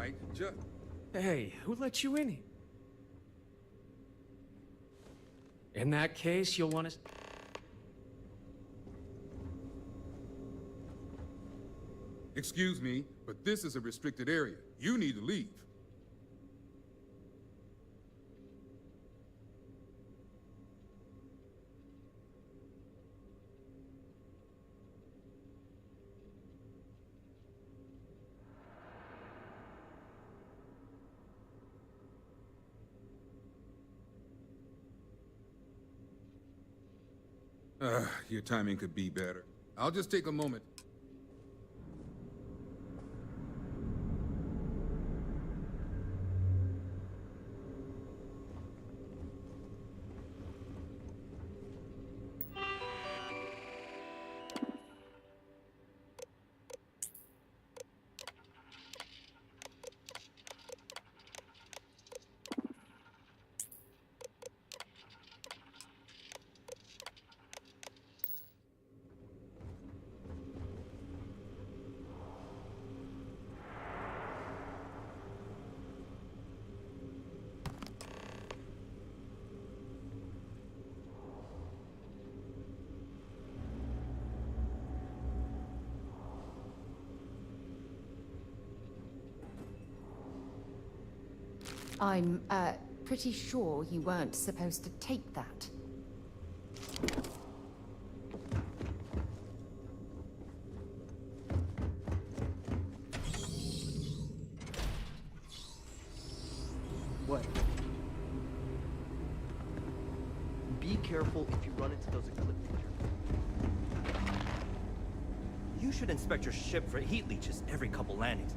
right. Just... Hey, who let you in here? In that case, you'll want to... Excuse me, but this is a restricted area. You need to leave. Your timing could be better. I'll just take a moment. I'm, pretty sure you weren't supposed to take that. What? Be careful if you run into those eclipse features. You should inspect your ship for heat leeches every couple landings.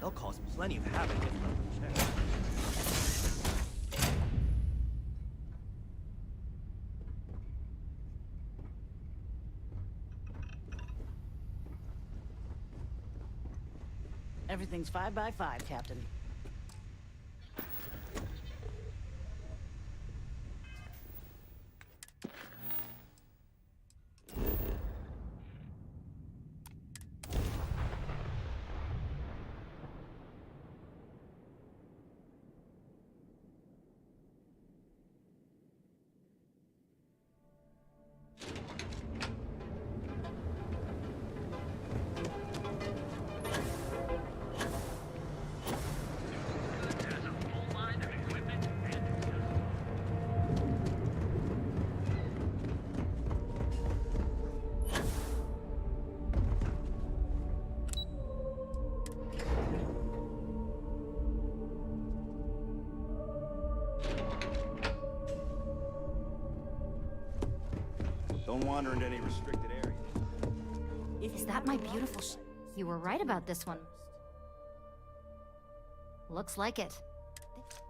They'll cause plenty of havoc if left unchecked. Everything's 5 by 5, Captain. Don't wander into any restricted areas. Is that my beautiful You were right about this one. Looks like it.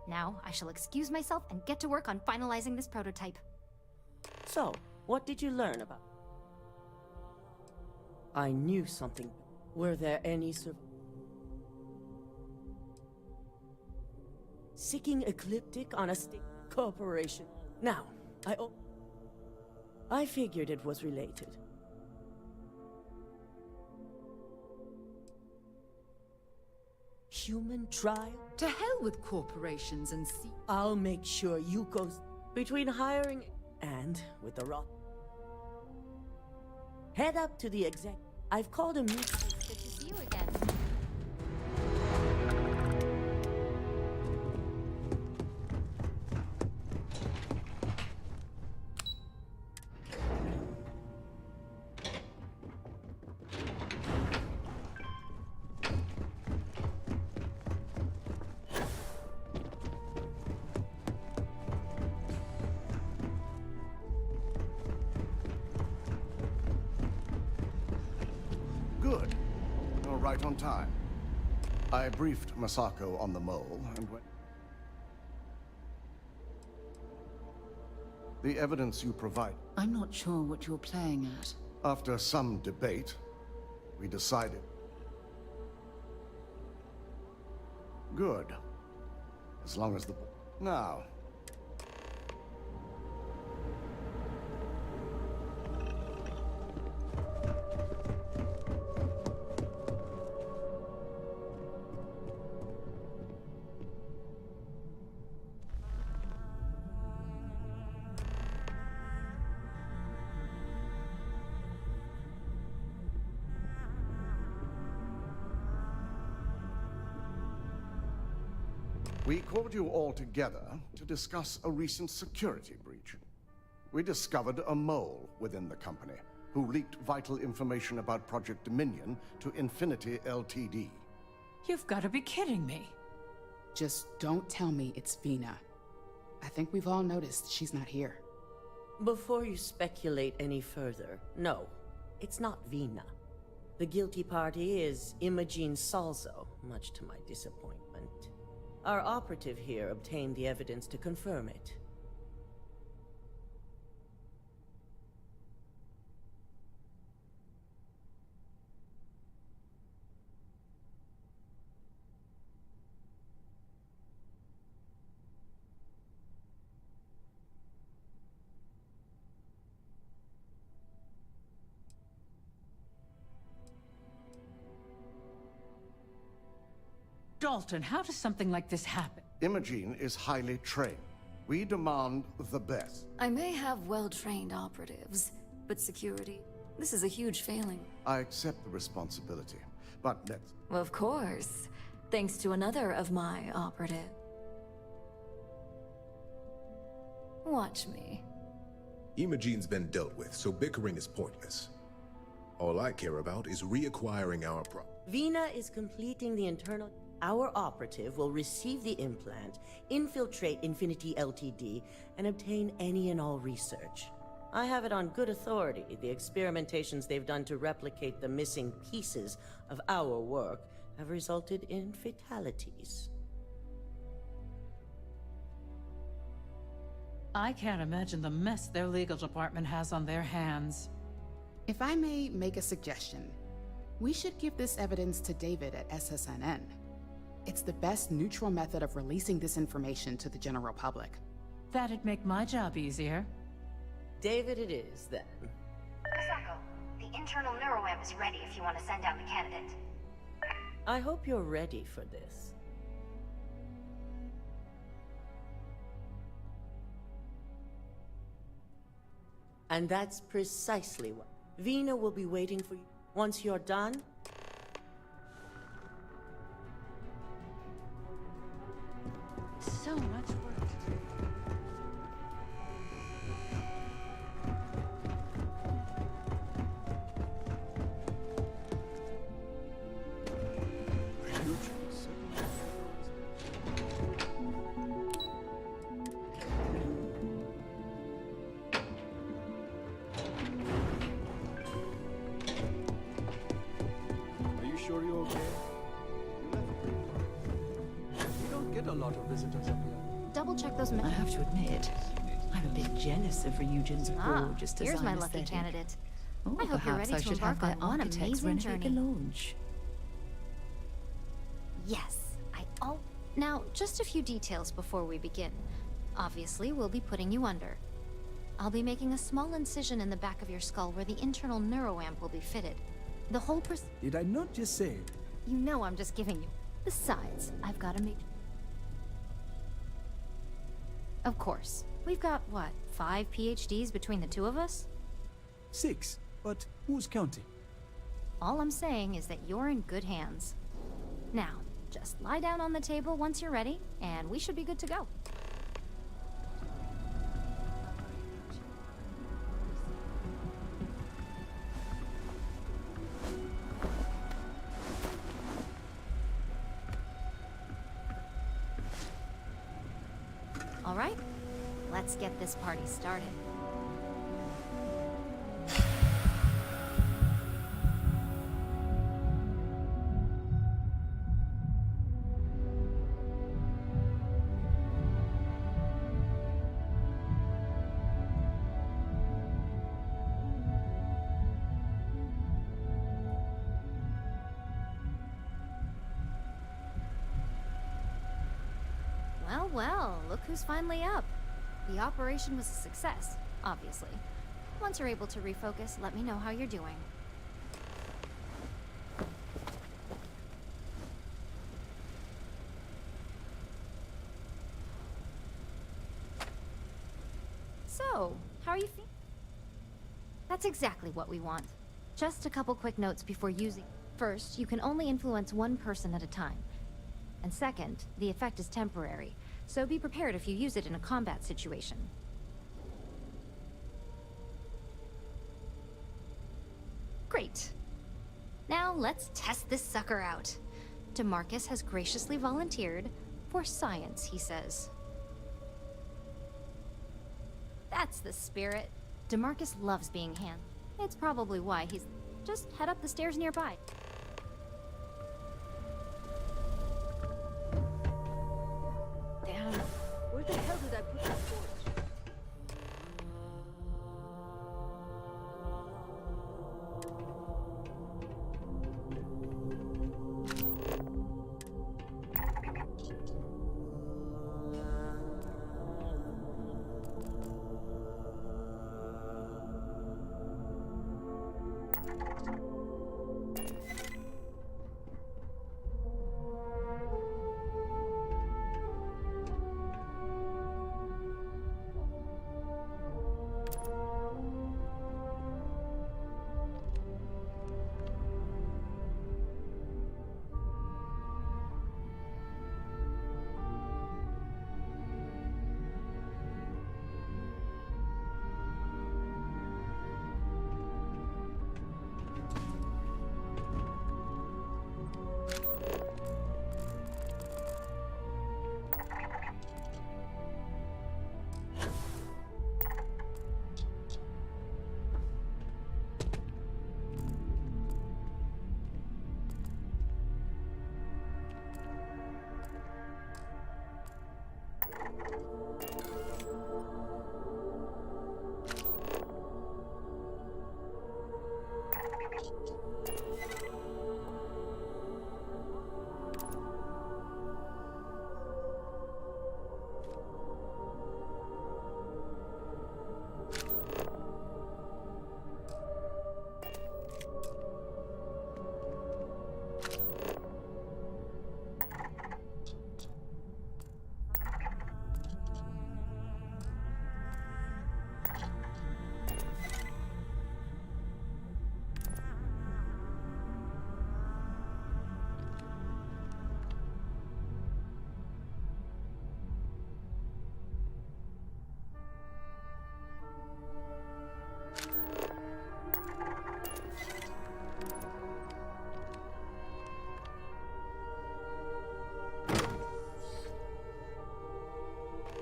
Now, I shall excuse myself and get to work on finalizing this prototype. So, what did you learn about? I knew something. Were there any seeking ecliptic on a state corporation? Now, I figured it was related. Human trial? To hell with corporations and see. I'll make sure you go between hiring and with the rot. Head up to the exec. I've called a meeting. It's good to see you again. Good. You're right on time. I briefed Masako on the mole, and when... The evidence you provide. I'm not sure what you're playing at. After some debate, we decided. Good. As long as the... Now... We called you all together to discuss a recent security breach. We discovered a mole within the company who leaked vital information about Project Dominion to Infinity Ltd. You've got to be kidding me. Just don't tell me it's Vina. I think we've all noticed she's not here. Before you speculate any further, no, it's not Vina. The guilty party is Imogene Salzo, much to my disappointment. Our operative here obtained the evidence to confirm it. Dalton, how does something like this happen? Imogene is highly trained. We demand the best. I may have well-trained operatives, but security, this is a huge failing. I accept the responsibility, but let's... Of course. Thanks to another of my operatives. Watch me. Imogene's been dealt with, so bickering is pointless. All I care about is reacquiring our Vina is completing the internal... Our operative will receive the implant, infiltrate Infinity Ltd, and obtain any and all research. I have it on good authority. The experimentations they've done to replicate the missing pieces of our work have resulted in fatalities. I can't imagine the mess their legal department has on their hands. If I may make a suggestion, we should give this evidence to David at SSNN. It's the best neutral method of releasing this information to the general public. That'd make my job easier. David it is, then. Masako, the internal neuroweb is ready if you want to send out the candidate. I hope you're ready for this. And that's precisely what... Vina will be waiting for you. Once you're done, So much work to do. sure you're okay? You don't get a lot of visitors up here. Double check those. I have to admit, I'm a bit jealous of Ryujin's gorgeous design Here's my lucky aesthetic. candidate. Oh, I hope you're perhaps ready I to should have embark my on one architects amazing renovate journey. the lounge. Yes, Now, just a few details before we begin. Obviously, we'll be putting you under. I'll be making a small incision in the back of your skull where the internal neuroamp will be fitted. The whole Did I not just say it? You know I'm just giving you. Besides, I've got to make... Of course. We've got, what, 5 PhDs between the two of us? 6, but who's counting? All I'm saying is that you're in good hands. Now, just lie down on the table once you're ready, and we should be good to go. All right, let's get this party started. Well, look who's finally up. The operation was a success, obviously. Once you're able to refocus, let me know how you're doing. So, how are you feeling? That's exactly what we want. Just a couple quick notes before using. First, you can only influence one person at a time. And second, the effect is temporary, so be prepared if you use it in a combat situation. Great. Now let's test this sucker out. DeMarcus has graciously volunteered for science, he says. That's the spirit. DeMarcus loves being handled. It's probably why he's... Just head up the stairs nearby. Damn, where the hell did I put that torch?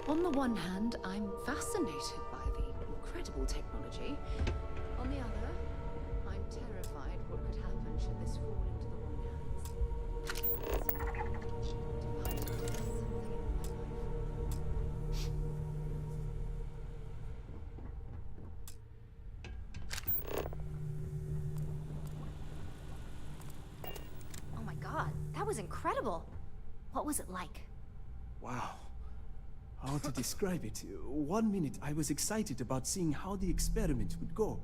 On the one hand, I'm fascinated by the incredible technology. On the other, I'm terrified what could happen should this fall into the wrong hands. was incredible. What was it like? Wow. How to describe it? 1 minute I was excited about seeing how the experiment would go.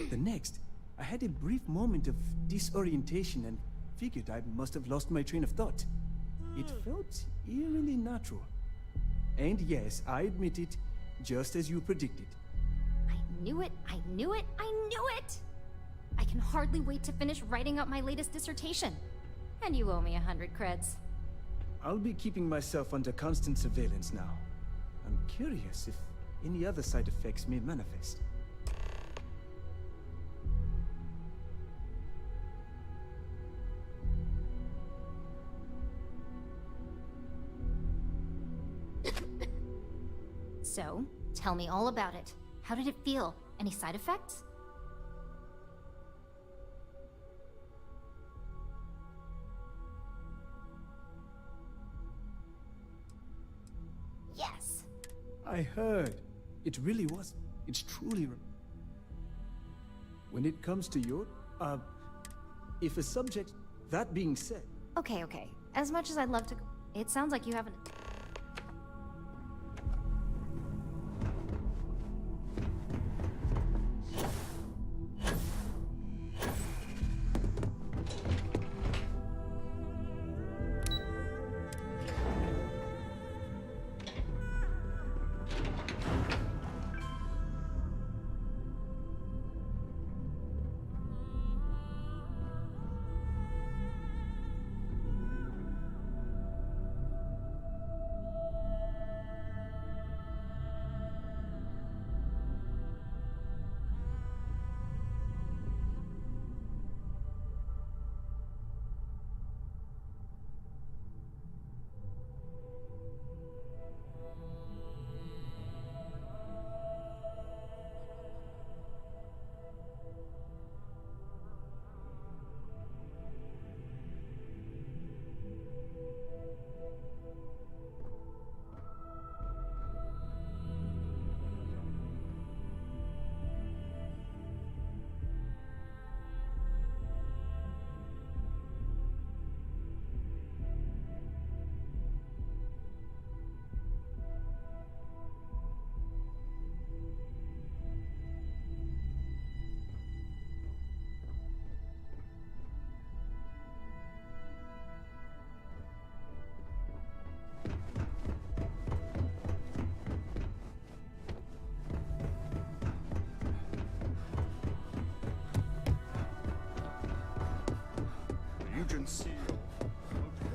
The next, I had a brief moment of disorientation and figured I must have lost my train of thought. It felt eerily natural. And yes, I admit it, just as you predicted. I knew it, I knew it, I knew it! I can hardly wait to finish writing up my latest dissertation. And you owe me 100 creds. I'll be keeping myself under constant surveillance now. I'm curious if any other side effects may manifest. So, tell me all about it. How did it feel? Any side effects? Yes! I heard. It really was. It's truly... When it comes to your... if a subject... That being said... Okay, okay. As much as I'd love to... It sounds like you haven't...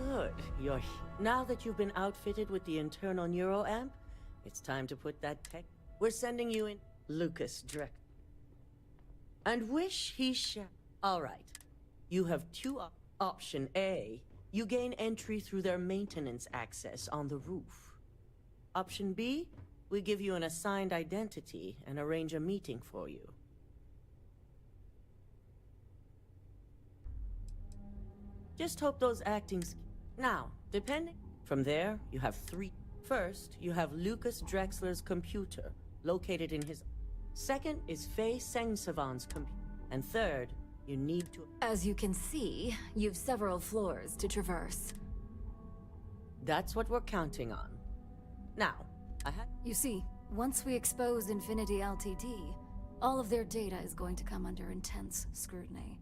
Good. Now that you've been outfitted with the internal neuroamp, it's time to put that tech... We're sending you in... Lucas, direct. And wish he shall... Alright. You have two Option A, you gain entry through their maintenance access on the roof. Option B, we give you an assigned identity and arrange a meeting for you. Just hope those actings... Now, depending... From there, you have three... First, you have Lucas Drexler's computer, located in his... Second is Faye Sengsavan's computer. And third, you need to... As you can see, you've several floors to traverse. That's what we're counting on. Now, You see, once we expose Infinity Ltd, all of their data is going to come under intense scrutiny.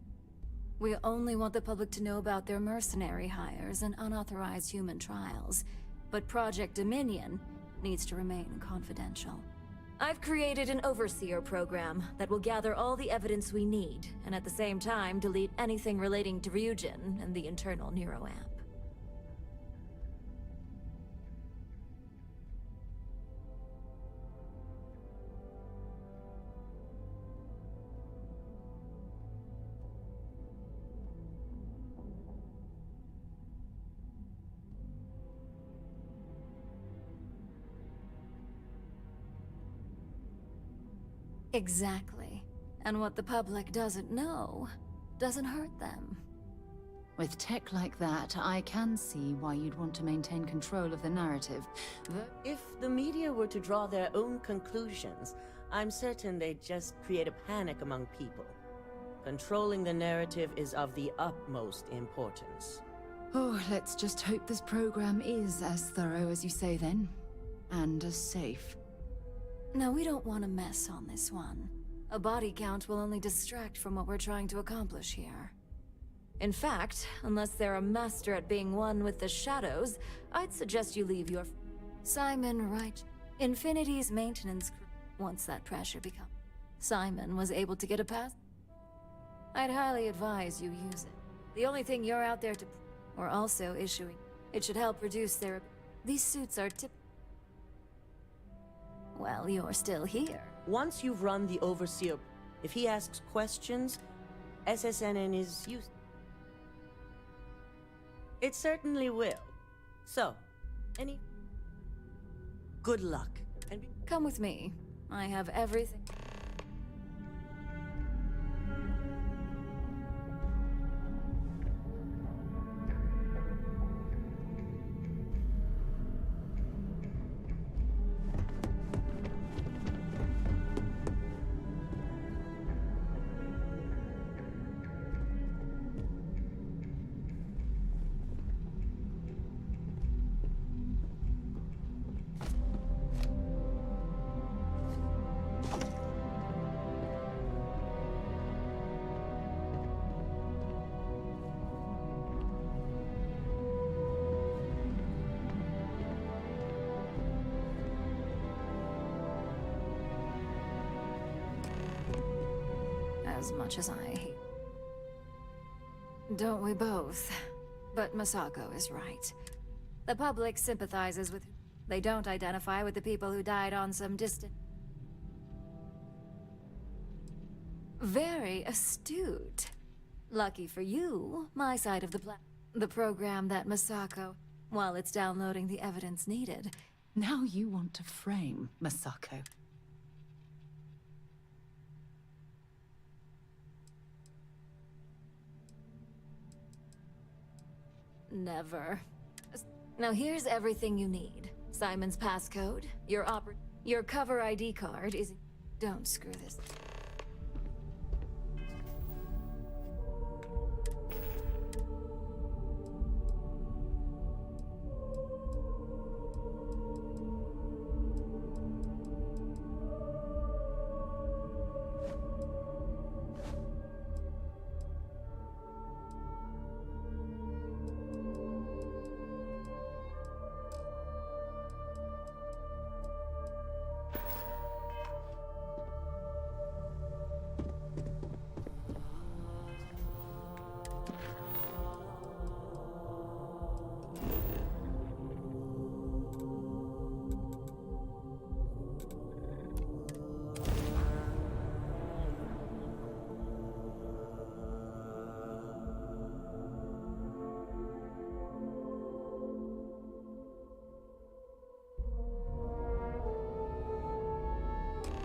We only want the public to know about their mercenary hires and unauthorized human trials, but Project Dominion needs to remain confidential. I've created an overseer program that will gather all the evidence we need, and at the same time delete anything relating to Ryujin and the internal neuroamp. Exactly. And what the public doesn't know doesn't hurt them. With tech like that, I can see why you'd want to maintain control of the narrative. If the media were to draw their own conclusions, I'm certain they'd just create a panic among people. Controlling the narrative is of the utmost importance. Oh, let's just hope this program is as thorough as you say then. And as safe. Now, we don't want to mess on this one. A body count will only distract from what we're trying to accomplish here. In fact, unless they're a master at being one with the shadows, I'd suggest you leave your... Simon, right. Infinity's maintenance crew. Once that pressure becomes... Simon was able to get a pass. I'd highly advise you use it. The only thing you're out there to... We're also issuing. It should help reduce their... These suits are Well, you're still here. Once you've run the Overseer, if he asks questions, SSNN is used. It certainly will. So, good luck. And come with me. I have everything. As much as I hate. Don't we both? But Masako is right. The public sympathizes with... They don't identify with the people who died on some distant... Very astute. Lucky for you, my side of the program that Masako, while it's downloading the evidence needed. Now you want to frame Masako. Never. Now here's everything you need. Simon's passcode, your cover ID card is... Don't screw this.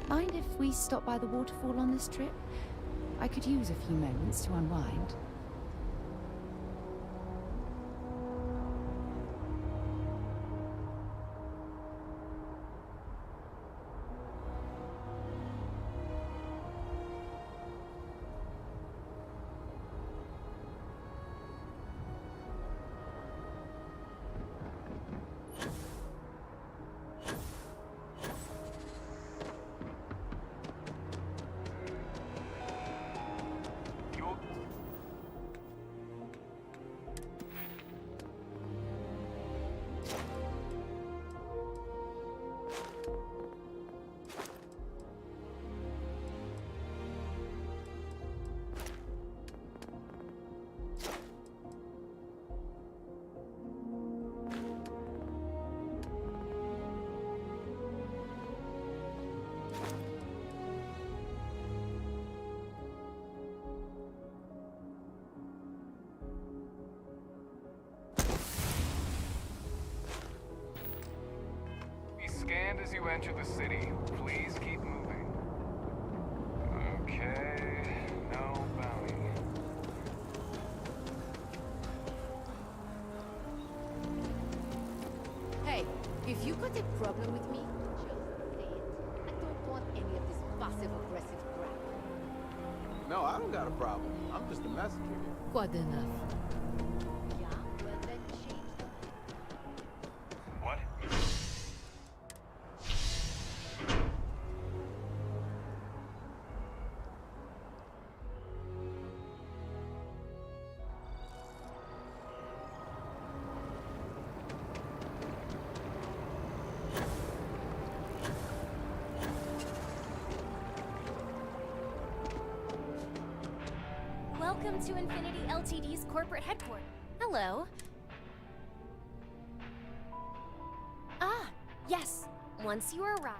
Mind if we stop by the waterfall on this trip? I could use a few moments to unwind. Scanned as you enter the city. Please keep moving. Okay, no bounty. Hey, if you got a problem with me, just say it. I don't want any of this passive-aggressive crap. No, I don't got a problem. I'm just a messenger here. Quite enough. Yeah, well, Welcome to Infinity Ltd's corporate headquarters. Hello. Ah, yes. Once you arrive.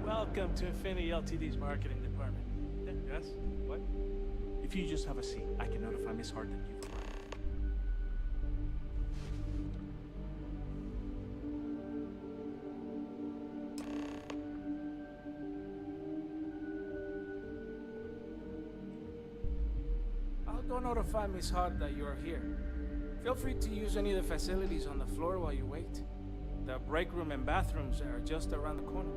Welcome to Infinity Ltd's marketing department. Yes? What? If you just have a seat, I can notify Miss Hart that you've arrived. I'll go notify Miss Hart that you're here. Feel free to use any of the facilities on the floor while you wait. The break room and bathrooms are just around the corner.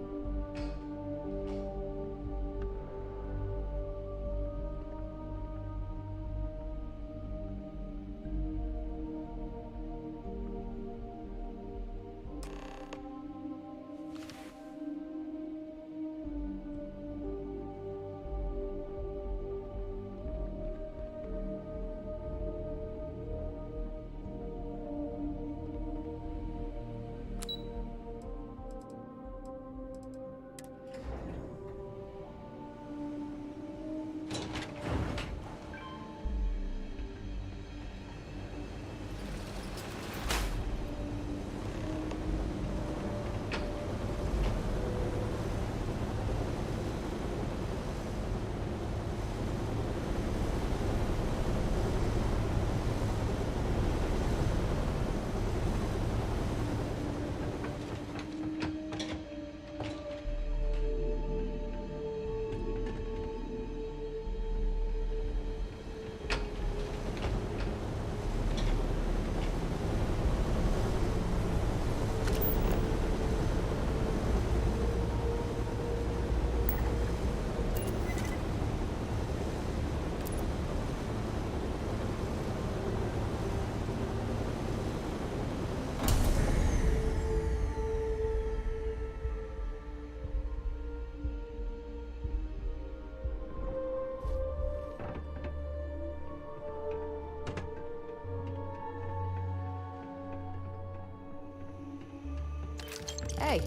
Hey,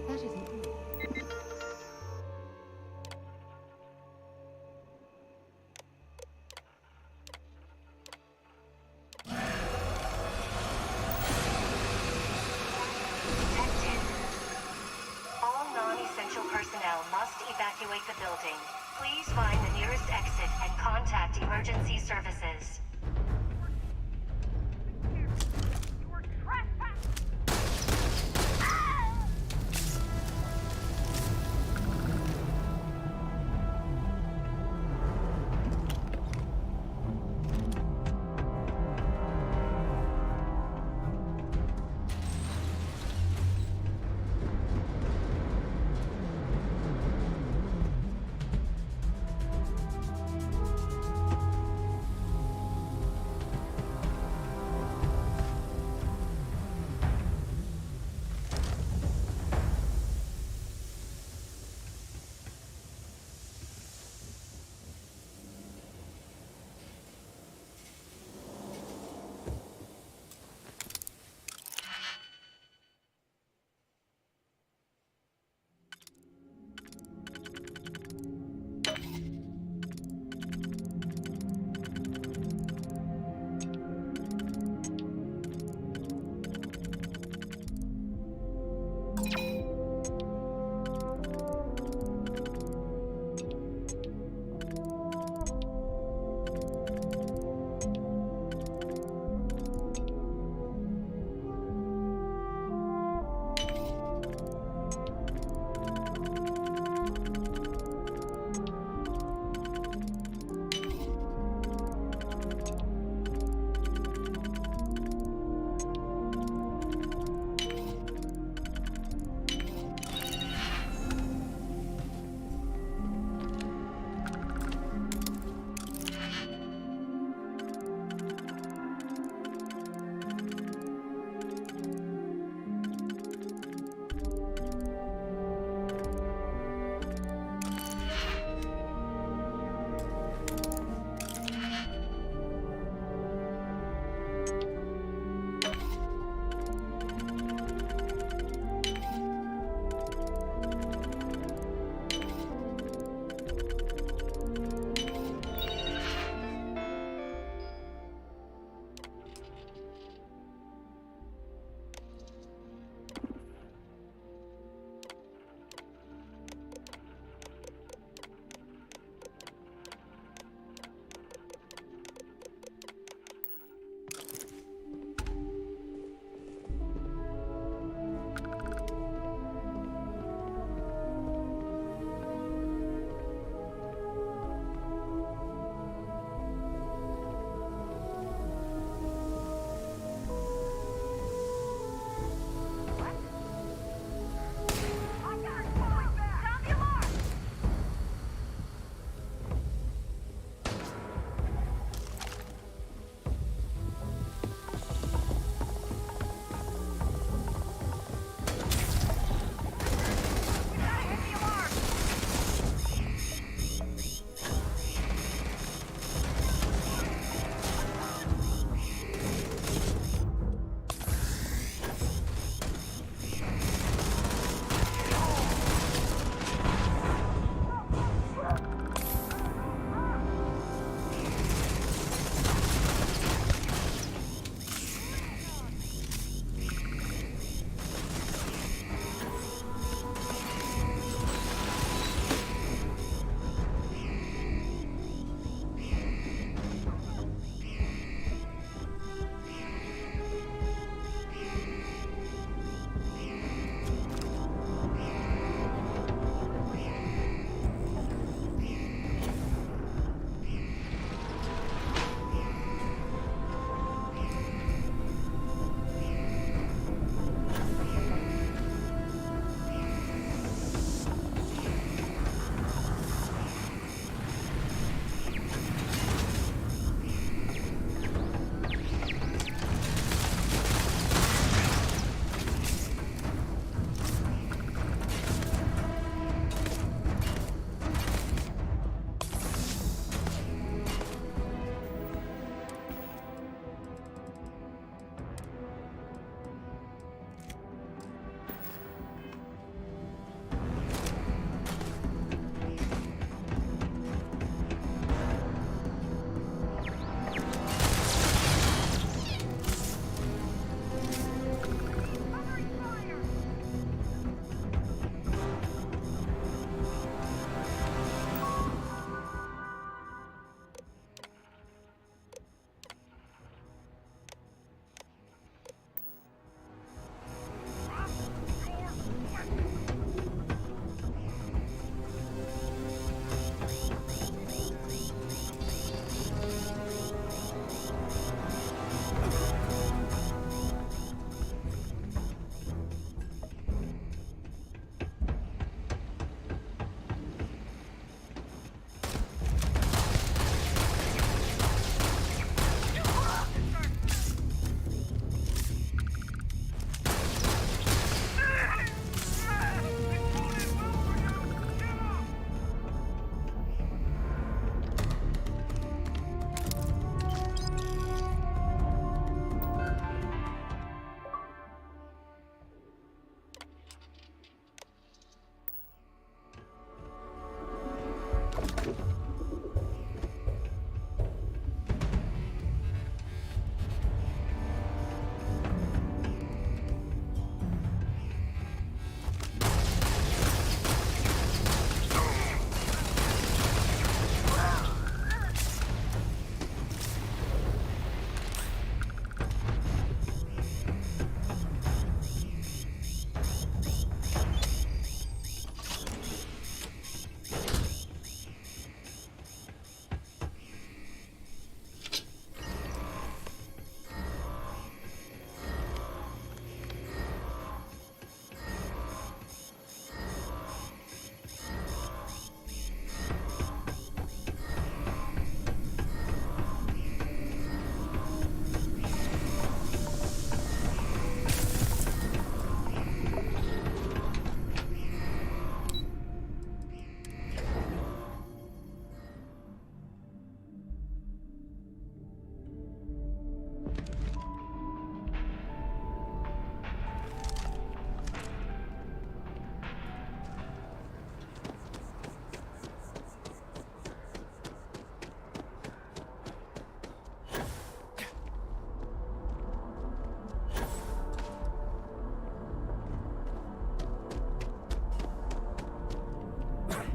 that isn't good. All non-essential personnel must evacuate the building. Please find the nearest exit and contact emergency services.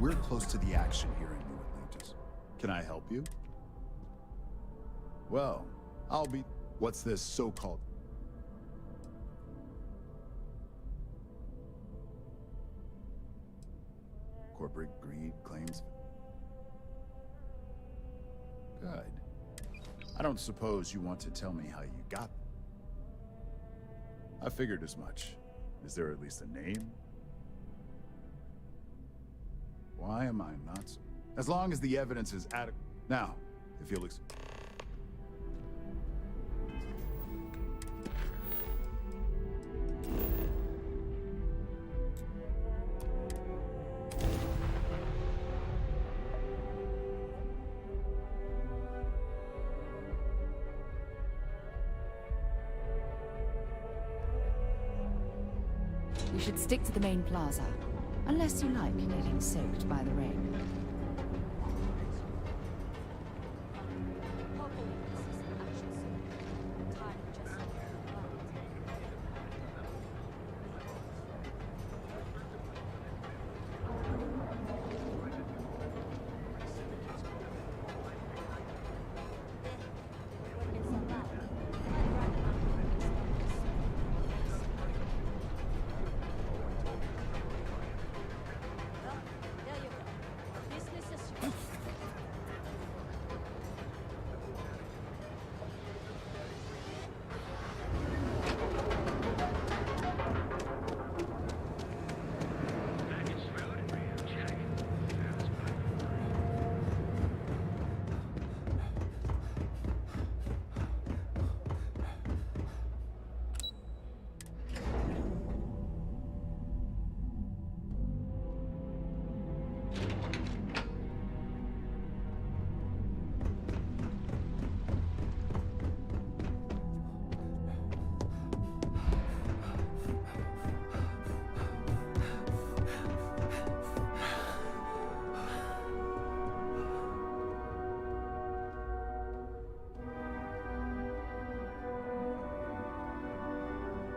We're close to the action here in New Atlantis. Can I help you? Well, I'll be... What's this so-called... Corporate greed claims... Good. I don't suppose you want to tell me how you got them. I figured as much. Is there at least a name? Why am I not so... As long as the evidence is adequate... Now, if you'll... We should stick to the main plaza, unless you like getting soaked by the rain.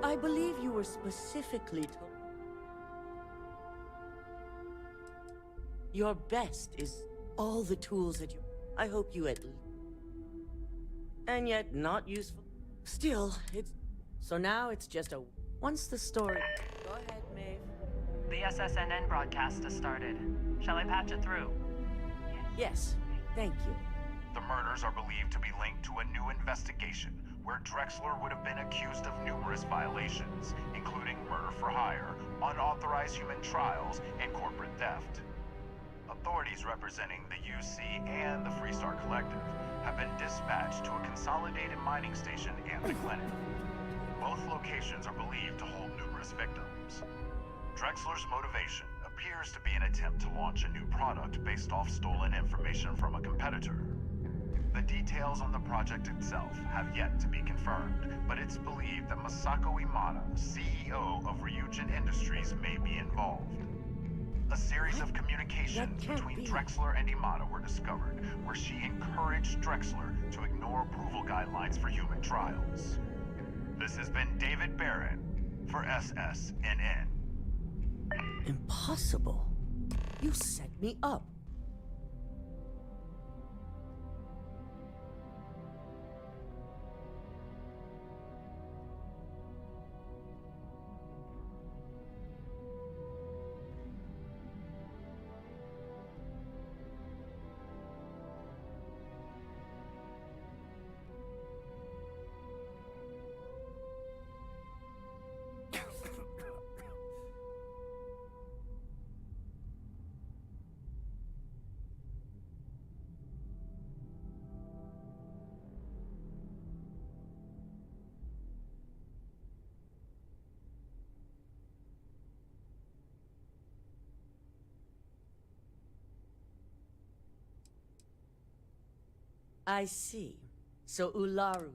I believe you were specifically told... Your best is all the tools that you... I hope you at least... And yet not useful. Still, it's... So now it's just a... Once the story... Go ahead, Maeve. The SSNN broadcast has started. Shall I patch it through? Yes, thank you. The murders are believed to be linked to a new investigation where Drexler would have been accused of numerous violations, including murder for hire, unauthorized human trials, and corporate theft. Authorities representing the UC and the Freestar Collective have been dispatched to a consolidated mining station and the clinic. Both locations are believed to hold numerous victims. Drexler's motivation appears to be an attempt to launch a new product based off stolen information from a competitor. The details on the project itself have yet to be confirmed, but it's believed that Masako Imada, CEO of Ryujin Industries, may be involved. A series of communications between Drexler and Imada were discovered, where she encouraged Drexler to ignore approval guidelines for human trials. This has been David Barron for SSNN. Impossible. You set me up. I see. So Ularu.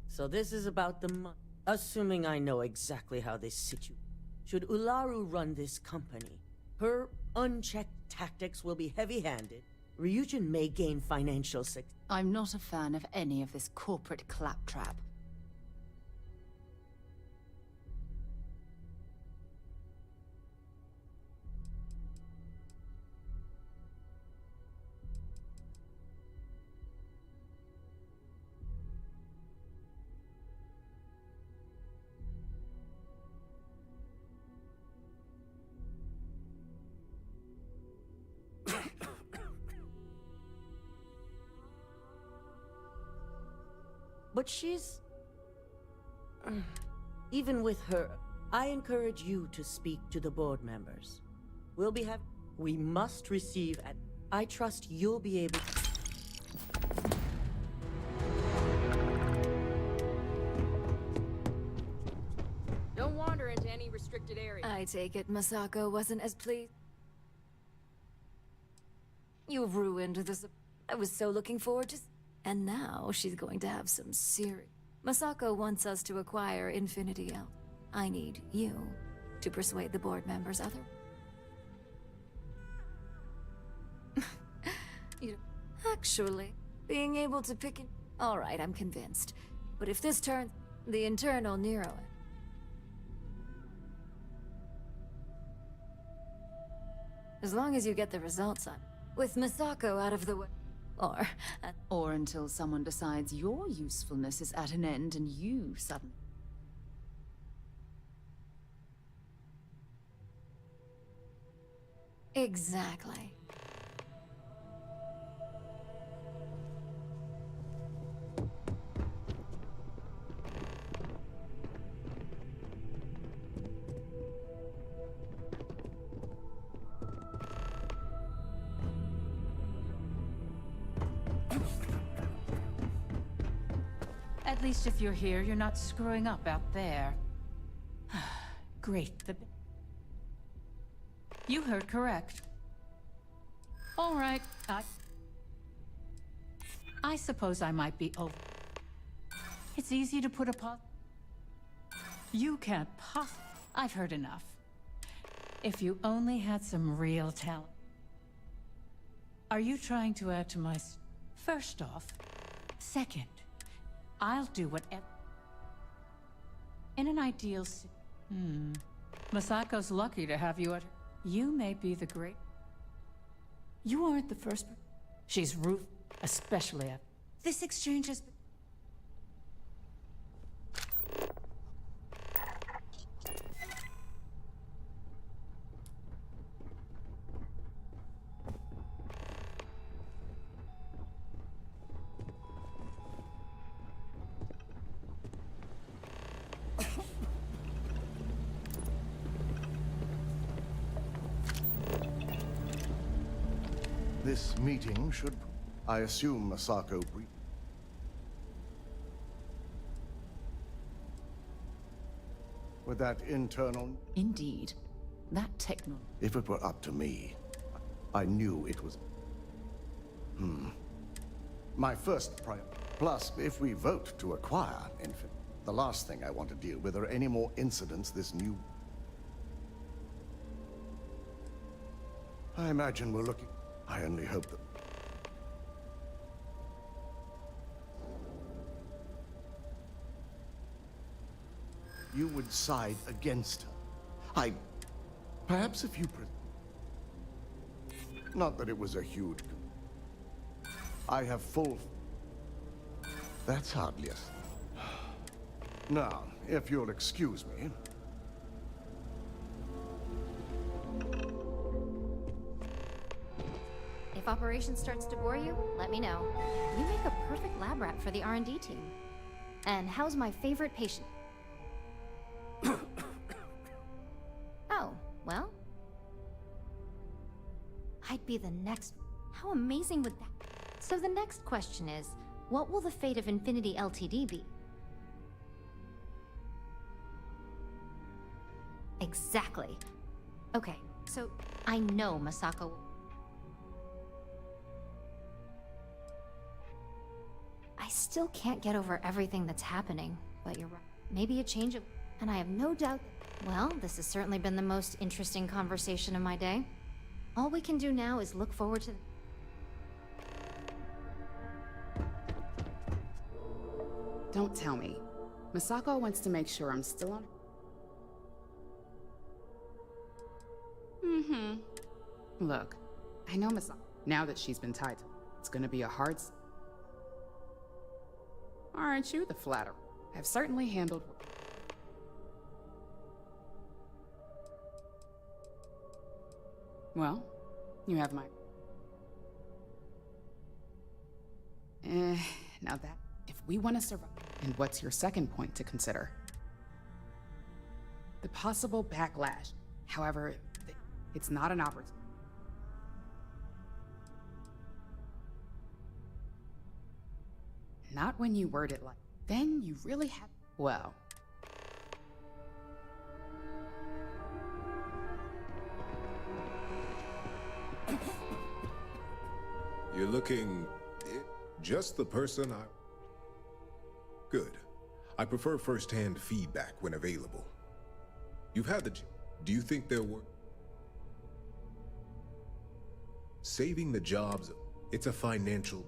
So this is about the money. Assuming I know exactly how this situation. Should Ularu run this company, her unchecked tactics will be heavy-handed. Ryujin may gain financial success. I'm not a fan of any of this corporate claptrap. But she's... Even with her, I encourage you to speak to the board members. We'll be having... We must receive at... I trust you'll be able to... Don't wander into any restricted area. I take it Masako wasn't as pleased. You ruined this. I was so looking forward to... And now she's going to have some serious... Masako wants us to acquire Infinity L. I need you to persuade the board members other... Actually, being able to pick it... Alright, I'm convinced. But if this turns... The internal Nero... As long as you get the results on... With Masako out of the way... Or until someone decides your usefulness is at an end and you suddenly... Exactly. At least if you're here, you're not screwing up out there. Great. You heard correct. All right, I suppose I might be over. It's easy to put a pause. You can't possibly... I've heard enough. If you only had some real talent. Are you trying to add to my... First off. Second. I'll do whatever. In an ideal... Masako's lucky to have you at her. You may be the great... You aren't the first... She's ruthless, especially at... This exchange has been... This meeting should... I assume Masako with that internal... Indeed. That techno... If it were up to me, I knew it was... My first priority. Plus, if we vote to acquire Infinite, the last thing I want to deal with are any more incidents this new... I imagine we're looking... I only hope that... You would side against her. Perhaps if you... Not that it was a huge... I have full... That's hardly a... Now, if you'll excuse me... If operations starts to bore you, let me know. You make a perfect lab rat for the R&D team. And how's my favorite patient? Oh, well? I'd be the next... How amazing would that... So the next question is, what will the fate of Infinity Ltd be? Exactly. Okay, so I know Masako... I still can't get over everything that's happening, but you're right. Maybe a change of... And I have no doubt... Well, this has certainly been the most interesting conversation of my day. All we can do now is look forward to... Don't tell me. Masako wants to make sure I'm still on... Look, I know Masako. Now that she's been tied to... It's gonna be a hard... Aren't you the flatterer? I've certainly handled... Well, you have my... Now that... if we want to survive. And what's your second point to consider? The possible backlash. However, it's not an opportunity. Not when you word it like. Then you really have. Well. You're looking just the person I... Good. I prefer first-hand feedback when available. You've had the... Do you think there were... Saving the jobs, it's a financial...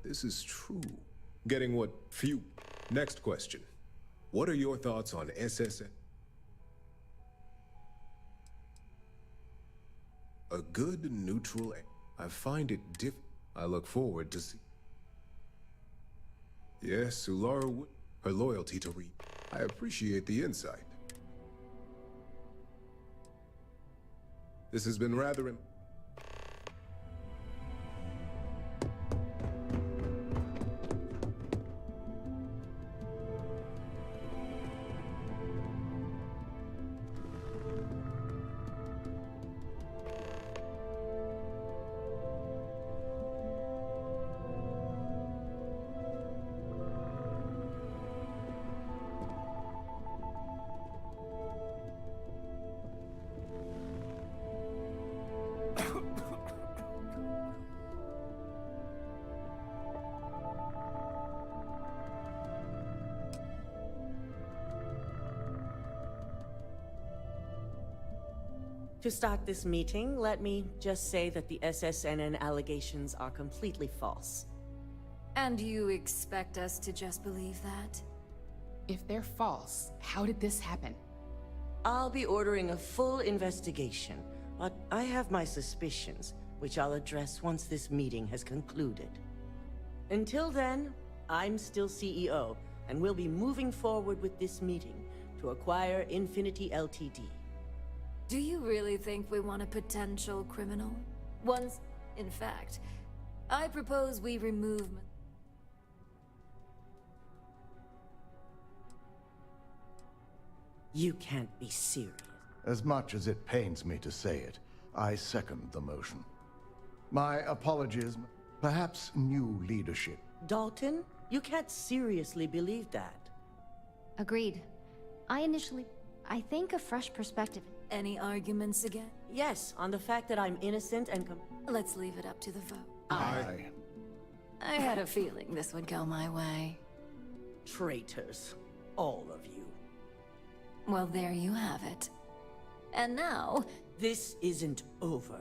This is true. Getting what few... Next question. What are your thoughts on SSN? A good neutral... I find it I look forward to see... Yes, Ulara would... Her loyalty to Reed. I appreciate the insight. This has been rather... To start this meeting, let me just say that the SSNN allegations are completely false. And you expect us to just believe that? If they're false, how did this happen? I'll be ordering a full investigation, but I have my suspicions, which I'll address once this meeting has concluded. Until then, I'm still CEO, and we'll be moving forward with this meeting to acquire Infinity Ltd. Do you really think we want a potential criminal? In fact, I propose we remove... You can't be serious. As much as it pains me to say it, I second the motion. My apologies. Perhaps new leadership. Dalton, you can't seriously believe that. Agreed. I think a fresh perspective... Any arguments again? Yes, on the fact that I'm innocent and Let's leave it up to the vote. Aye. I had a feeling this would go my way. Traitors. All of you. Well, there you have it. And now... This isn't over.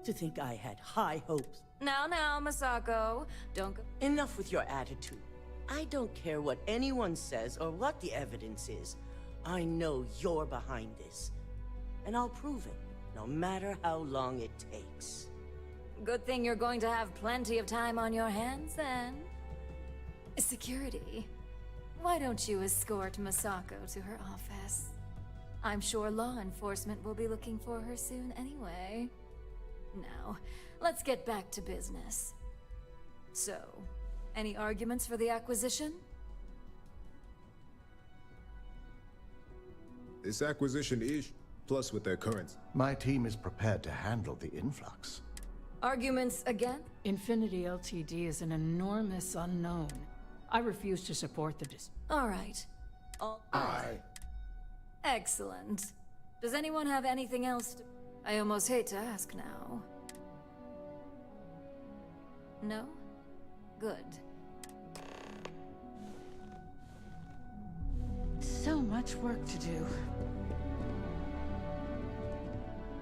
To think I had high hopes. Now, Masako. Don't go... Enough with your attitude. I don't care what anyone says or what the evidence is. I know you're behind this. And I'll prove it, no matter how long it takes. Good thing you're going to have plenty of time on your hands, then. Security. Why don't you escort Masako to her office? I'm sure law enforcement will be looking for her soon anyway. Now, let's get back to business. So... any arguments for the acquisition? This acquisition is, plus with their currency. My team is prepared to handle the influx. Arguments again? Infinity Ltd is an enormous unknown. I refuse to support the All right. Aye. Excellent. Does anyone have anything else to... I almost hate to ask now. No? Good. So much work to do.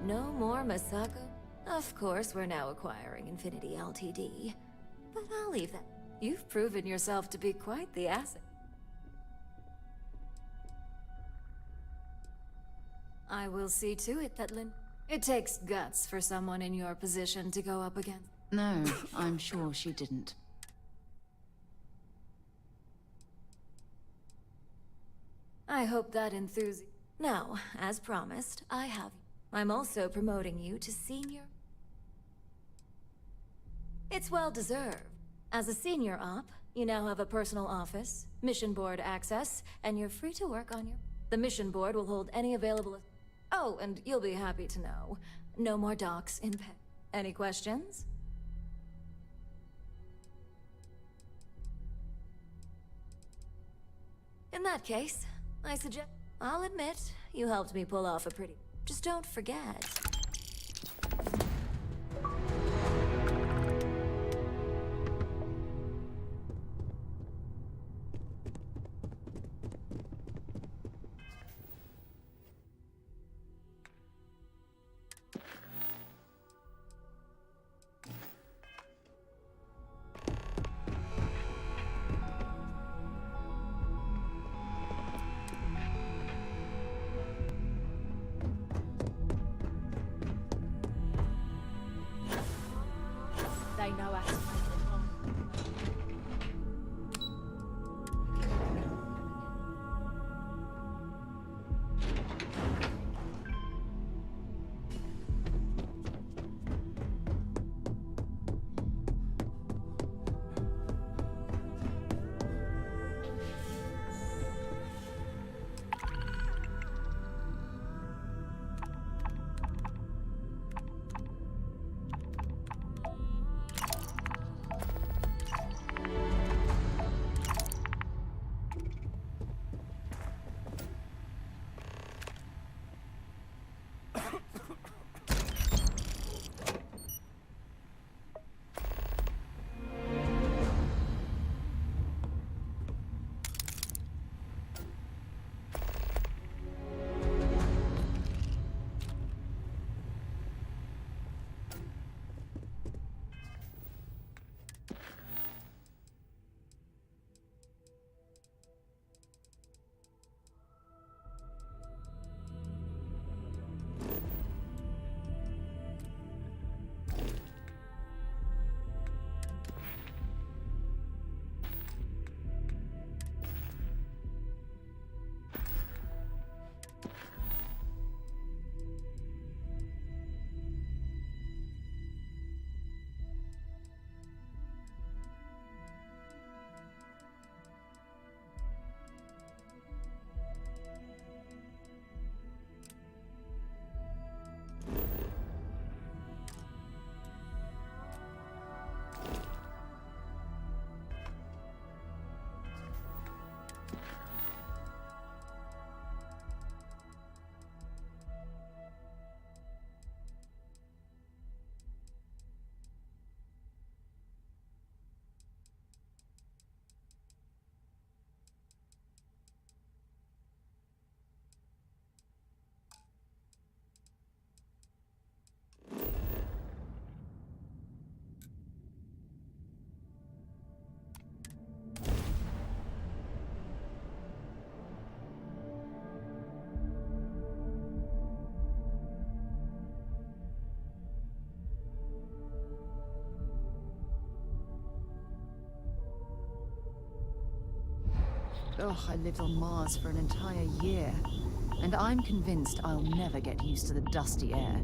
No more Masako? Of course, we're now acquiring Infinity Ltd. But I'll leave that. You've proven yourself to be quite the asset. I will see to it that It takes guts for someone in your position to go up against. No, I'm sure she didn't. I hope that enthusiasm. Now, as promised, I'm also promoting you to senior. It's well deserved. As a senior op, you now have a personal office, mission board access, and you're free to work on your... The mission board will hold any available... Oh, and you'll be happy to know, no more docs in pen. Any questions? In that case, I'll admit, you helped me pull off a pretty... Just don't forget. They know us. Ugh, I lived on Mars for an entire year, and I'm convinced I'll never get used to the dusty air.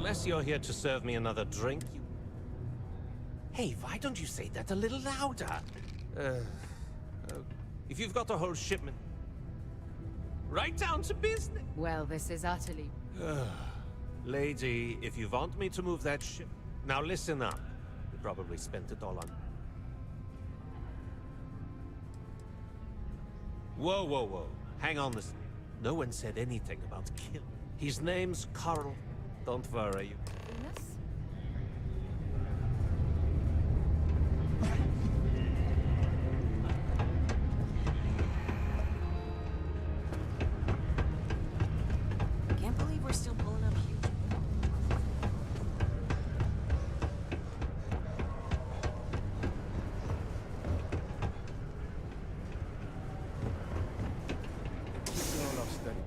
Unless you're here to serve me another drink, you... Hey, why don't you say that a little louder? If you've got a whole shipment... Right down to business! Well, this is utterly... Lady, if you want me to move that ship... Now listen up. You probably spent it all on... Whoa, whoa, whoa. Hang on this... No one said anything about kill. His name's Carl. Don't worry. Venus? Can't believe we're still pulling up huge. Keep going off steady.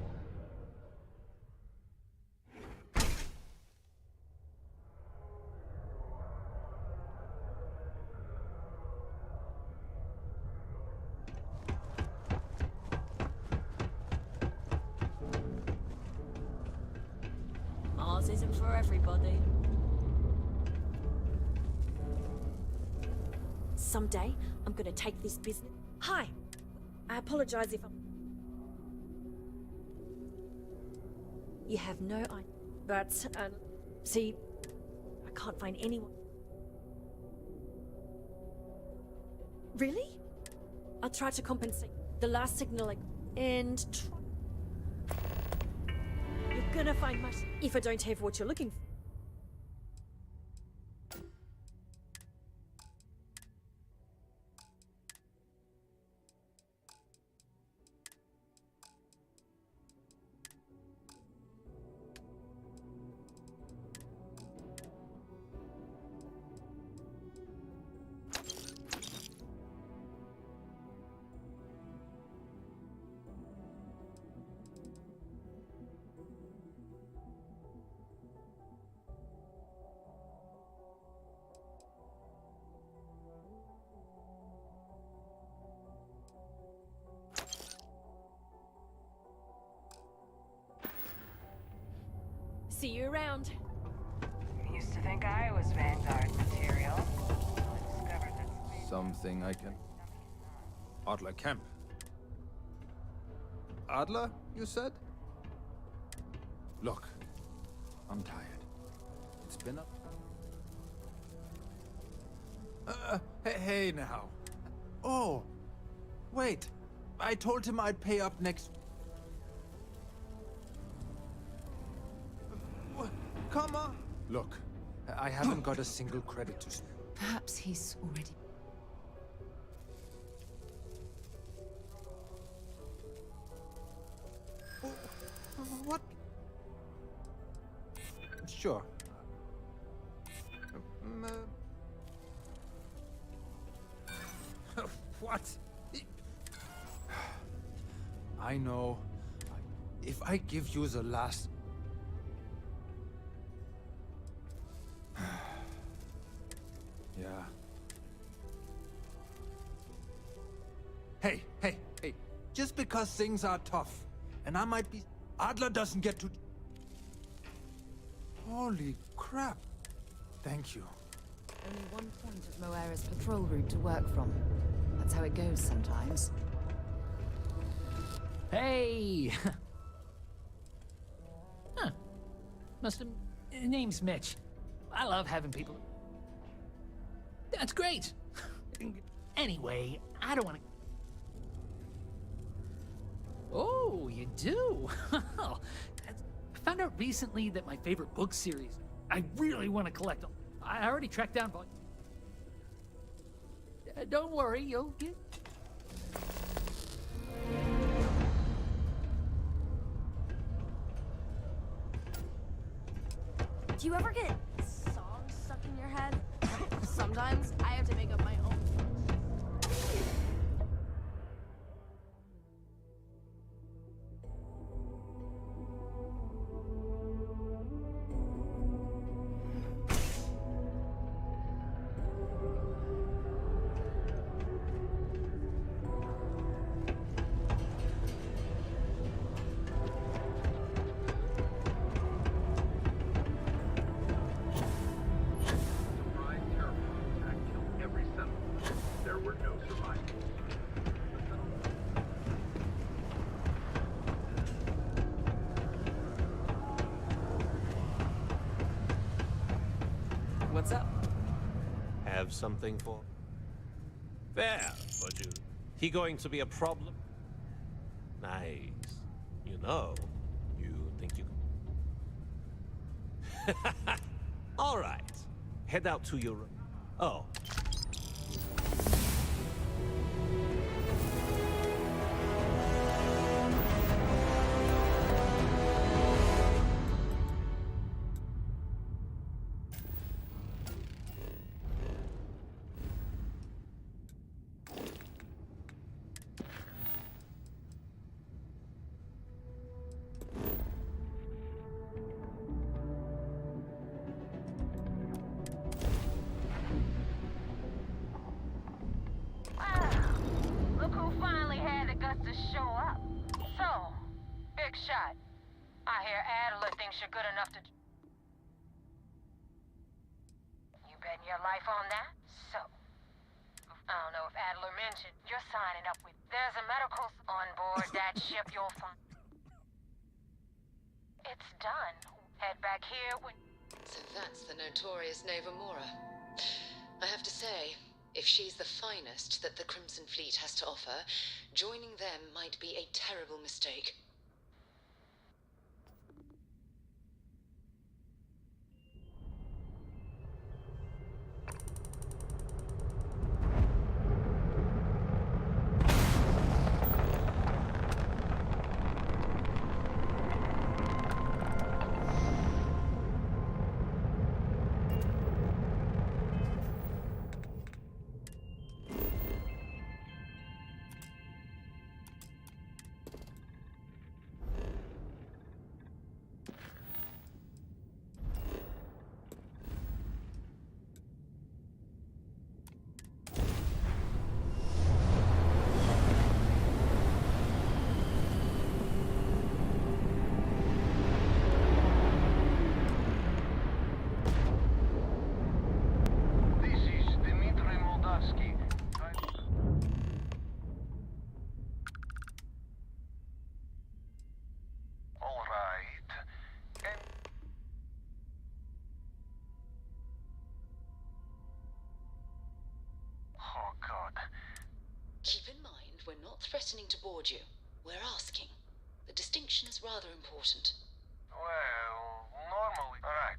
Mars isn't for everybody. Someday, I'm gonna take this business. Hi! I apologize if I'm... You have no idea. But, see, I can't find anyone. Really? I'll try to compensate. The last signal, and try. You're gonna find much if I don't have what you're looking for. See you around. Used to think I was Vanguard material. Discovered that Something I can... Adler Camp. Adler, you said? Look, I'm tired. It's been a... hey now. Oh, wait. I told him I'd pay up next... Come on! Look, I haven't got a single credit to spare. Perhaps he's already... What? Sure. What? I know. If I give you the last... Yeah. Hey. Just because things are tough, and I might be... Adler doesn't get to... Holy crap. Thank you. Only one point of Moera's patrol route to work from. That's how it goes sometimes. Hey! Huh. Name's Mitch. I love having people... That's great! Anyway, I don't want to... Oh, you do? I found out recently that my favorite book series, I really want to collect them. I already tracked down volume. Don't worry, you'll get... Do you ever get songs stuck in your head? Sometimes I have to make up my own. What's up? Have something for... Fair, would you? He going to be a problem? Nice. You know, you think you... All right. Head out to your... Oh. Look who finally had the guts to show up. So, big shot. I hear Adler thinks you're good enough to... You betting your life on that? So, I don't know if Adler mentioned, you're signing up with... There's a medical on board that ship you'll find. It's done. Head back here when... So that's the notorious Nova Mora. I have to say, if she's the finest that the Crimson Fleet has to offer, joining them might be a terrible mistake. Keep in mind, we're not threatening to board you. We're asking. The distinction is rather important. Well, normally... Alright.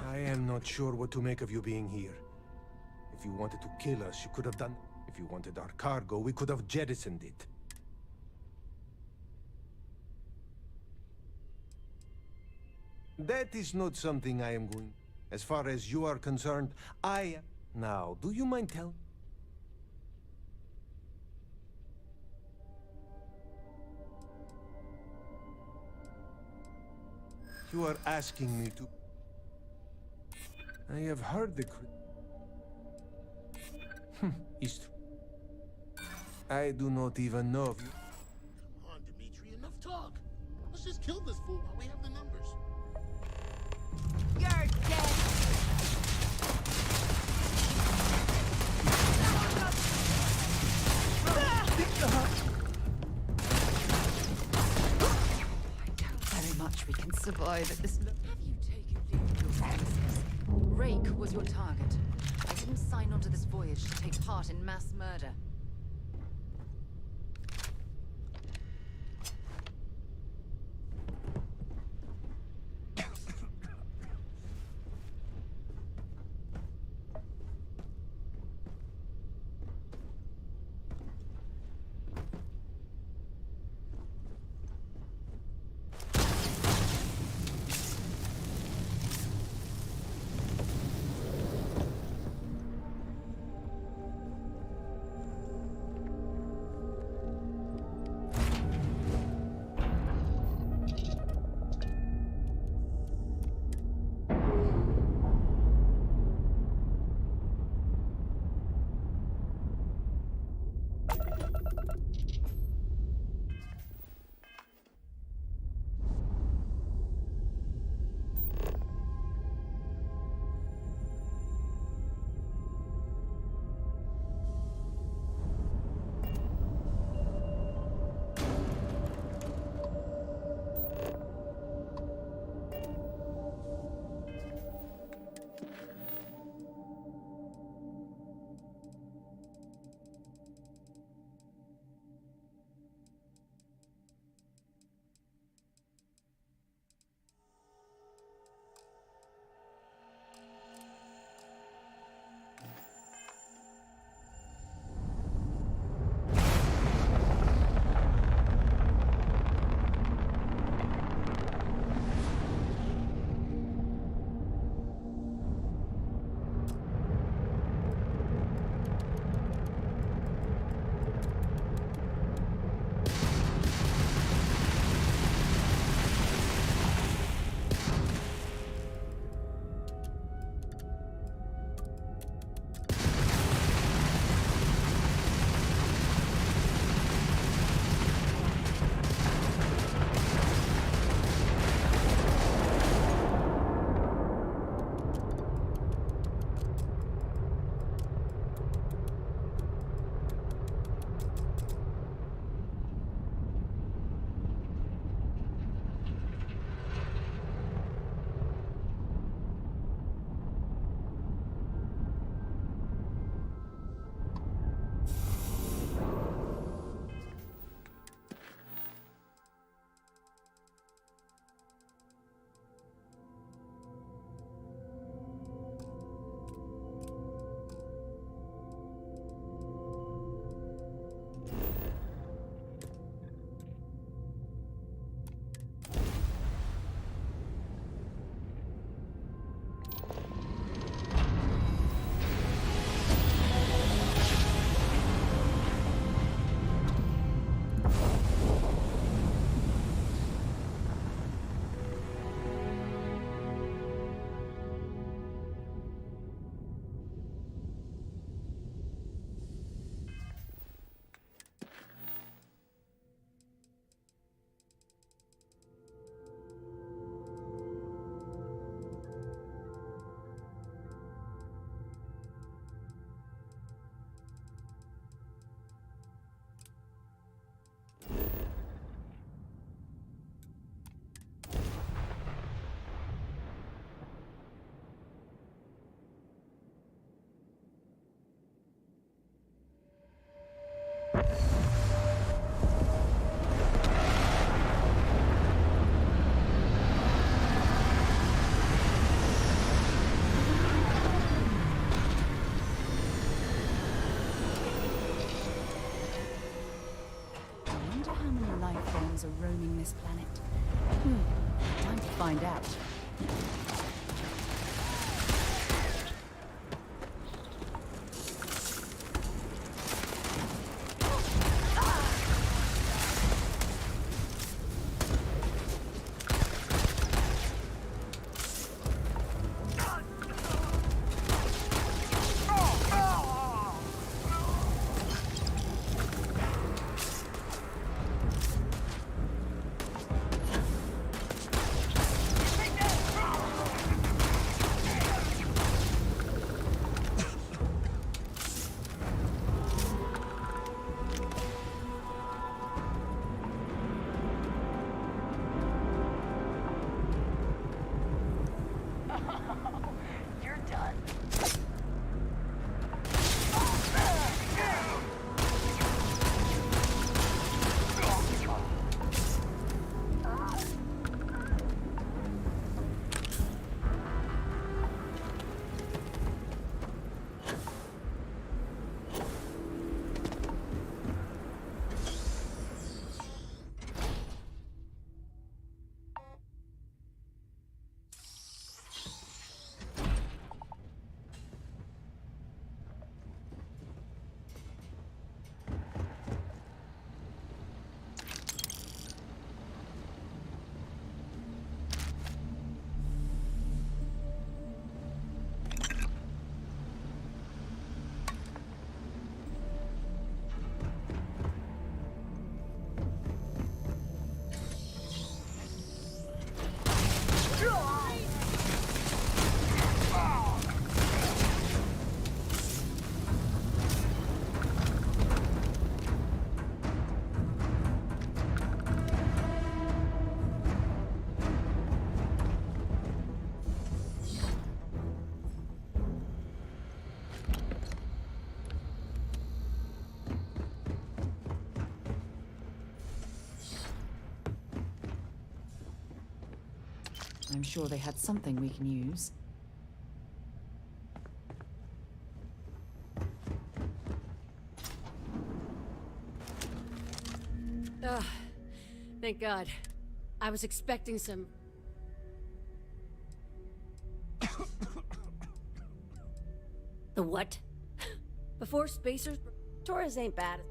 I am not sure what to make of you being here. If you wanted to kill us, you could have done... If you wanted our cargo, we could have jettisoned it. That is not something I am going... As far as you are concerned, I am... Now, do you mind telling... You are asking me to... I have heard the... It's true. I do not even know if you... Come on, Dimitri, enough talk. Let's just kill this fool while we have the numbers. You're dead! Very much we can survive at this... Have you taken leave of your senses? Rake was your target. I didn't sign on to this voyage to take part in mass murder. are roaming this planet? Time to find out. I'm sure they had something we can use. Ugh. Thank God. I was expecting some... The what? Before spacers, Torres ain't bad.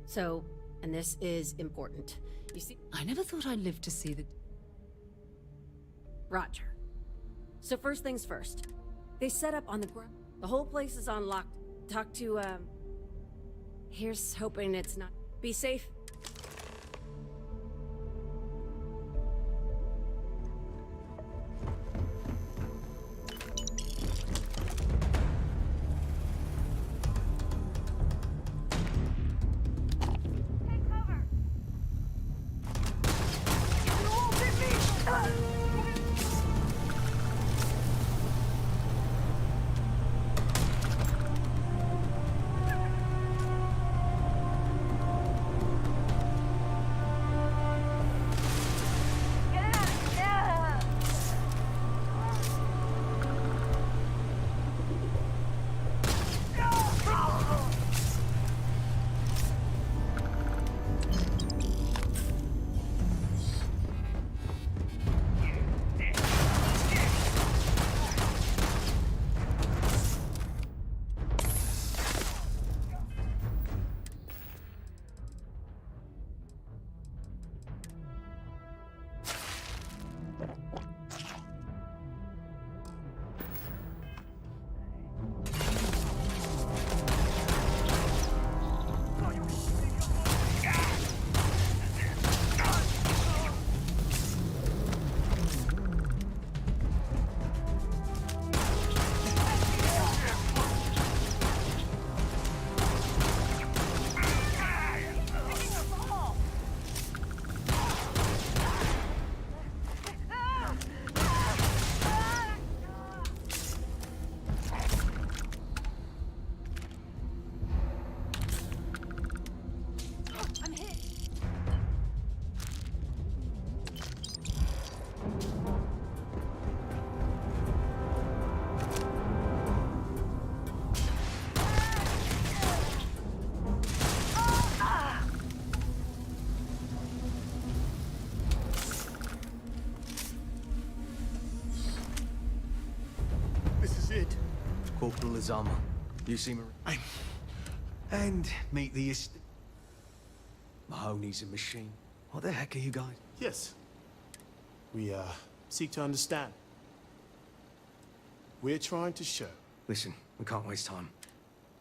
So, and this is important. You see... I never thought I'd live to see the... Roger. So first things first. They set up on the ground. The whole place is on lock. Talk to, Here's hoping it's not... Be safe. his armor. You see Marie? And meet the Mahoney's a machine. What the heck are you guys? Yes. We, seek to understand. We're trying to show. Listen, we can't waste time.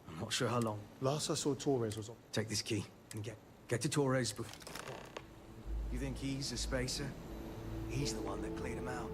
I'm not sure how long. Last I saw Torres was on. Take this key and get to Torres before... You think he's a spacer? He's the one that cleared him out.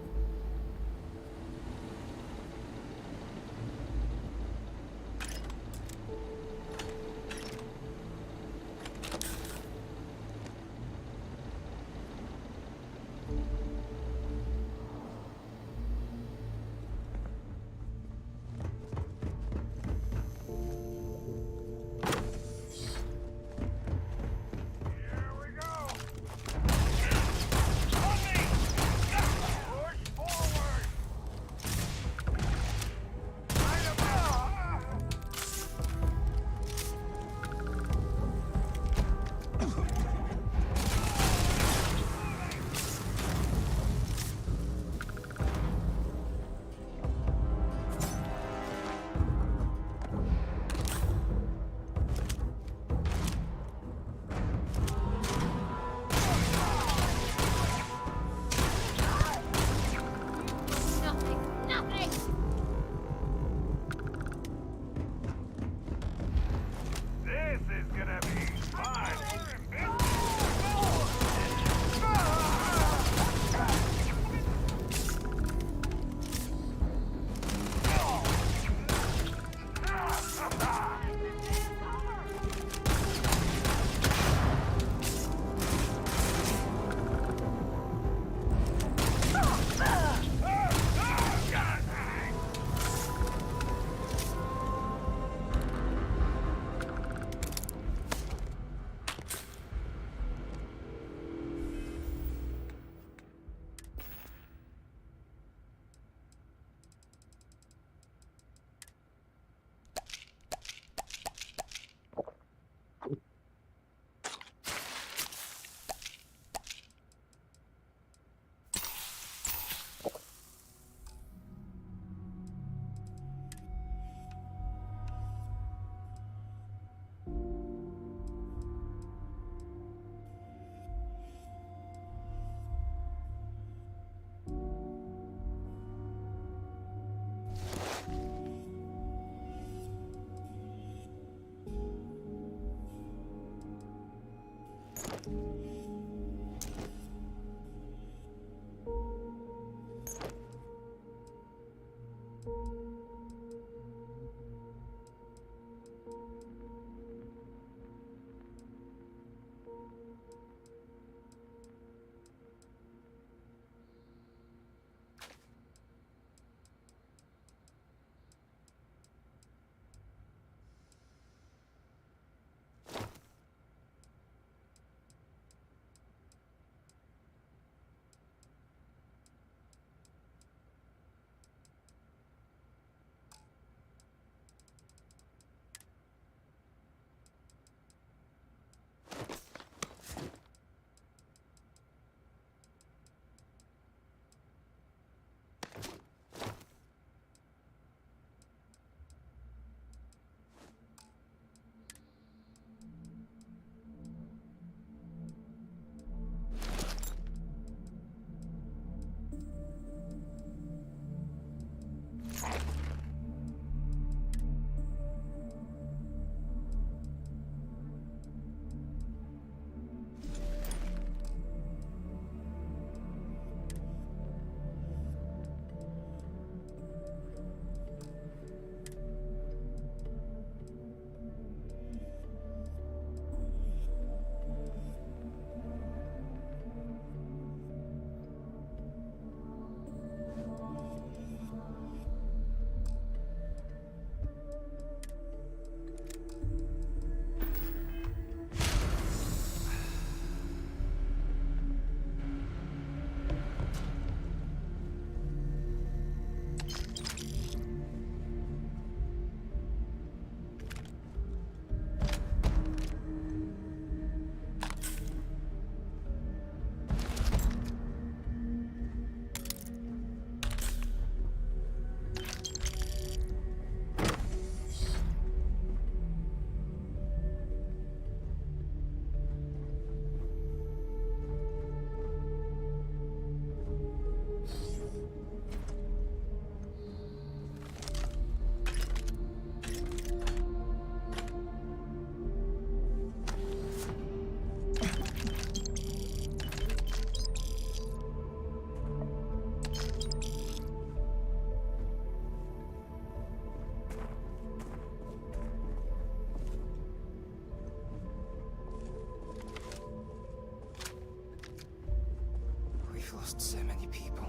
lost so many people.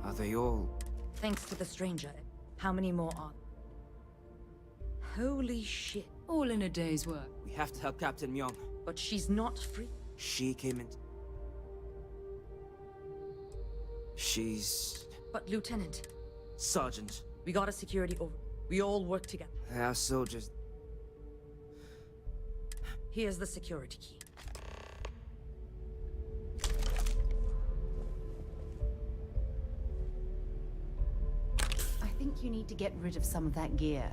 Are they all... Thanks to the stranger. How many more are there? Holy shit. All in a day's work. We have to help Captain Myung. But she's not free. She came in... She's... But Lieutenant, Sergeant. we got a security over. We all work together. Our soldiers... Here's the security key. I think you need to get rid of some of that gear.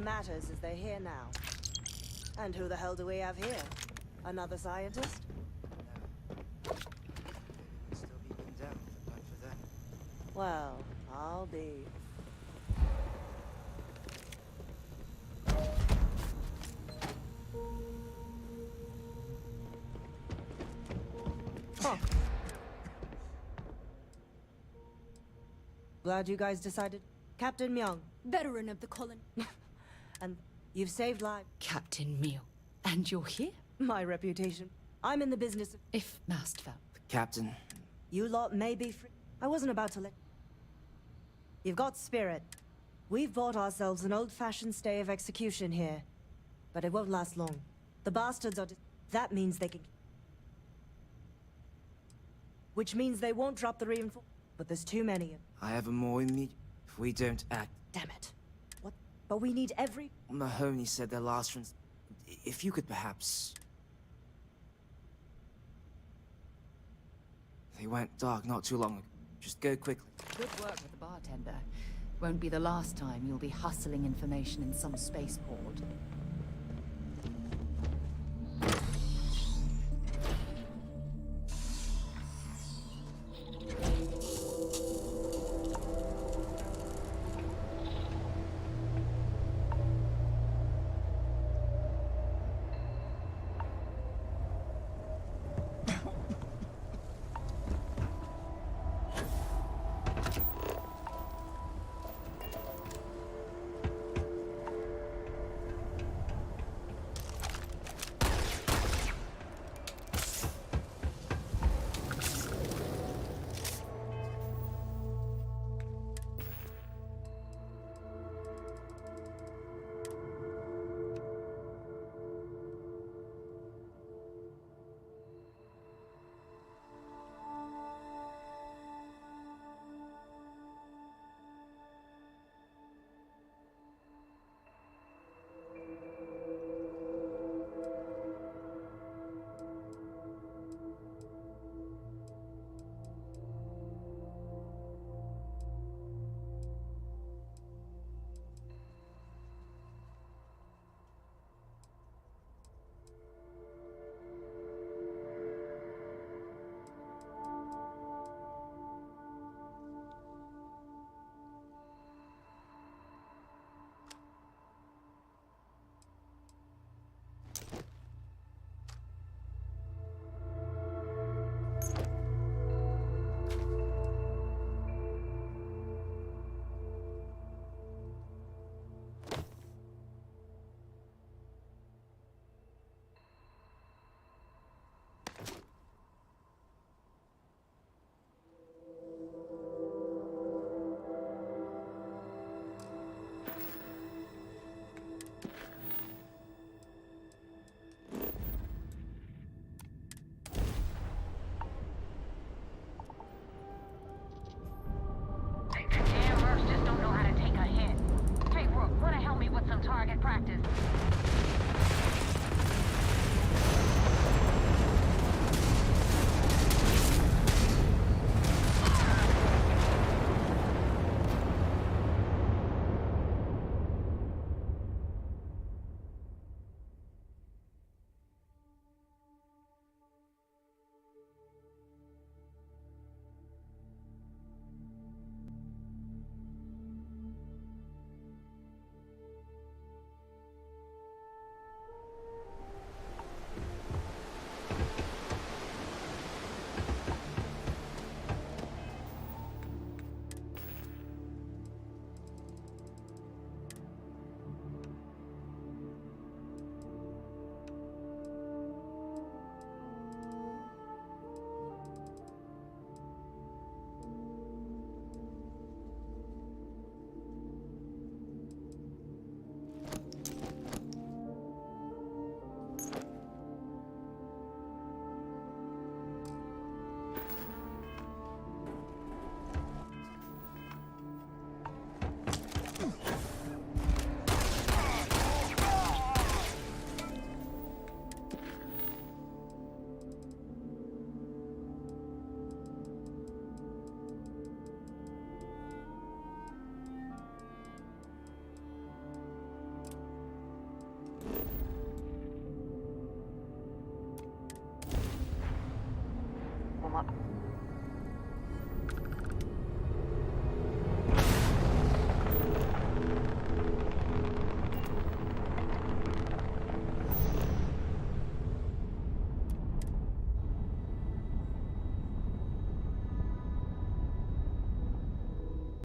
matters is they're here now. And who the hell do we have here? Another scientist? Still be pinned down if it weren't for them. Well, I'll be. Huh. Glad you guys decided. Captain Myung. Veteran of the colony. And You've saved lives. Captain Meal. And you're here? My reputation. I'm in the business of... If Mastfell. Captain. You lot may be free. I wasn't about to let... You've got spirit. We've bought ourselves an old-fashioned stay of execution here. But it won't last long. The bastards are... That means they can... Which means they won't drop the reinforcements. But there's too many of them. I have a more immediate... If we don't act... Damn it. What? But we need every... Mahoney said their last runs... If you could perhaps... They went dark not too long ago. Just go quickly. Good work with the bartender. Won't be the last time you'll be hustling information in some spaceport.